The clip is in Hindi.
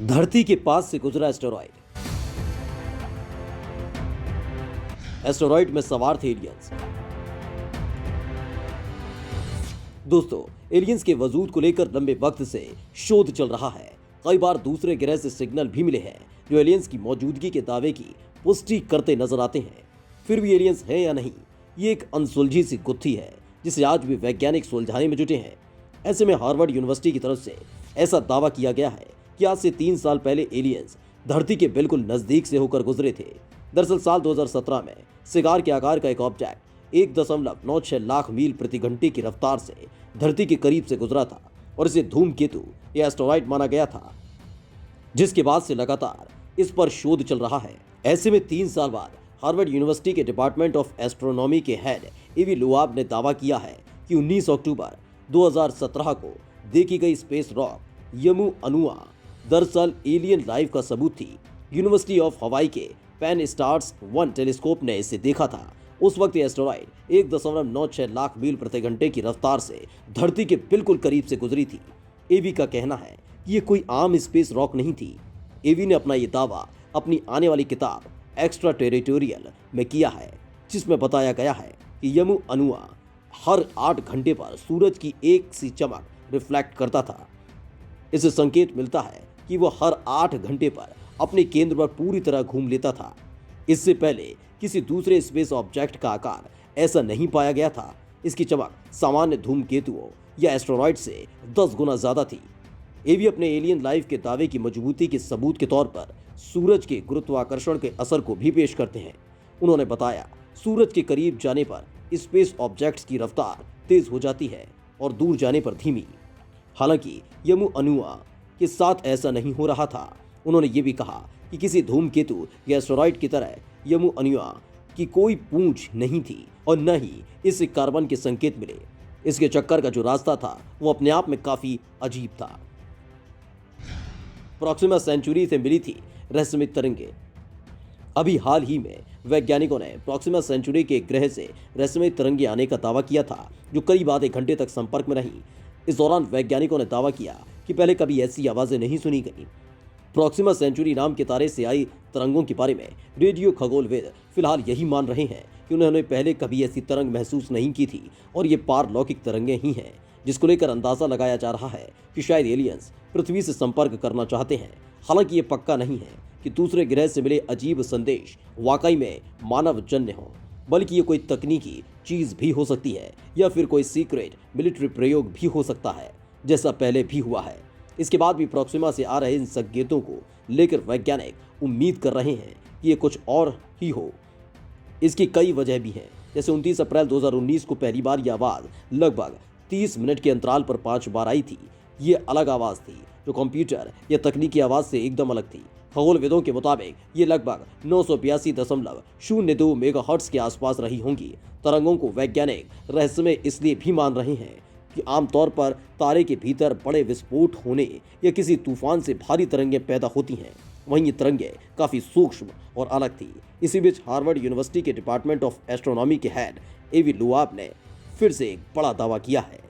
धरती के पास से गुजरा एस्टेरॉयड। एस्टेरॉयड में सवार थे एलियंस। दोस्तों, एलियंस के वजूद को लेकर लंबे वक्त से शोध चल रहा है। कई बार दूसरे ग्रह से सिग्नल भी मिले हैं जो एलियंस की मौजूदगी के दावे की पुष्टि करते नजर आते हैं। फिर भी एलियंस है या नहीं, ये एक अनसुलझी सी गुत्थी है जिसे आज भी वैज्ञानिक सुलझाने में जुटे हैं। ऐसे में हार्वर्ड यूनिवर्सिटी की तरफ से ऐसा दावा किया गया है कि आज से 3 साल पहले एलियंस धरती के बिल्कुल नजदीक से होकर गुजरे थे। दरअसल साल 2017 में सिगार के आकार का एक ऑब्जेक्ट 1.96 लाख मील प्रति घंटे की रफ्तार से धरती के करीब से गुजरा था और इसे धूमकेतु या एस्टेरॉयड माना गया था, जिसके बाद से लगातार इस पर शोध चल रहा है। ऐसे में 3 साल बाद हार्वर्ड यूनिवर्सिटी के डिपार्टमेंट ऑफ एस्ट्रोनॉमी के हेड एवी लोआब ने दावा किया है कि 19 अक्टूबर 2017 को देखी गई स्पेस रॉक यमु अनुआ दरअसल एलियन लाइफ का सबूत थी। यूनिवर्सिटी ऑफ हवाई के पेन स्टार्स 1 टेलीस्कोप ने इसे देखा था। उस वक्त एस्टेरॉयड 1.96 लाख मील प्रति घंटे की रफ्तार से धरती के बिल्कुल करीब से गुजरी थी। एवी का कहना है कि ये कोई आम स्पेस रॉक नहीं थी। एवी ने अपना ये दावा अपनी आने वाली किताब एक्स्ट्रा टेरिटोरियल में किया है, जिसमें बताया गया है कि यमु अनुआ हर 8 घंटे पर सूरज की एक सी चमक रिफ्लेक्ट करता था। इससे संकेत मिलता है कि वो हर 8 घंटे पर अपने केंद्र पर पूरी तरह घूम लेता था। इससे पहले किसी दूसरे स्पेस ऑब्जेक्ट का आकार ऐसा नहीं पाया गया था। इसकी चमक सामान्य धूमकेतुओं या एस्टेरॉयड से 10 गुना ज्यादा थी। एवी अपने एलियन लाइफ के दावे की मजबूती के सबूत के तौर पर सूरज के गुरुत्वाकर्षण के असर को भी पेश करते हैं। उन्होंने बताया, सूरज के करीब जाने पर स्पेस ऑब्जेक्ट्स की रफ्तार तेज हो जाती है और दूर जाने पर धीमी। हालांकि यमु अनुआ के साथ ऐसा नहीं हो रहा था। उन्होंने ये भी कहा कि किसी धूमकेतु या एस्टेरॉयड की तरह यमु अनुआ की कोई पूंछ नहीं थी और न ही इससे कार्बन के संकेत मिले। इसके चक्कर का जो रास्ता था वो अपने आप में काफी अजीब था। प्रॉक्सिमा सेंचुरी से मिली थी रहस्यमय तरंगे। अभी हाल ही में वैज्ञानिकों ने प्रॉक्सिमा सेंचुरी के ग्रह से रहस्यमय तरंगे आने का दावा किया था, जो करीब आधे घंटे तक संपर्क में रही। इस दौरान वैज्ञानिकों ने दावा किया कि पहले कभी ऐसी आवाजें नहीं सुनी गई। प्रॉक्सिमा सेंचुरी नाम के तारे से आई तरंगों के बारे में रेडियो खगोलविद फिलहाल यही मान रहे हैं कि उन्होंने पहले कभी ऐसी तरंग महसूस नहीं की थी और ये पारलौकिक तरंगें ही हैं, जिसको लेकर अंदाजा लगाया जा रहा है कि शायद एलियंस पृथ्वी से संपर्क करना चाहते हैं। हालांकि ये पक्का नहीं है कि दूसरे ग्रह से मिले अजीब संदेश वाकई में मानव जन्य हो, बल्कि ये कोई तकनीकी चीज भी हो सकती है या फिर कोई सीक्रेट मिलिट्री प्रयोग भी हो सकता है, जैसा पहले भी हुआ है। इसके बाद भी प्रॉक्सिमा से आ रहे इन संकेतों को लेकर वैज्ञानिक उम्मीद कर रहे हैं कि ये कुछ और ही हो। इसकी कई वजह भी हैं, जैसे 29 अप्रैल 2019 को पहली बार यह आवाज लगभग 30 मिनट के अंतराल पर 5 बार आई थी। ये अलग आवाज थी जो कंप्यूटर या तकनीकी आवाज से एकदम अलग थी। खगोलविदों के मुताबिक ये लगभग 982.02 मेगाहर्ट्ज के आसपास रही होंगी। तरंगों को वैज्ञानिक रहस्यमय इसलिए भी मान रहे हैं कि आमतौर पर तारे के भीतर बड़े विस्फोट होने या किसी तूफान से भारी तरंगें पैदा होती हैं। वहीं ये तरंगें काफ़ी सूक्ष्म और अलग थी। इसी बीच हार्वर्ड यूनिवर्सिटी के डिपार्टमेंट ऑफ एस्ट्रोनॉमी के हेड एवी लोआब ने फिर से एक बड़ा दावा किया है।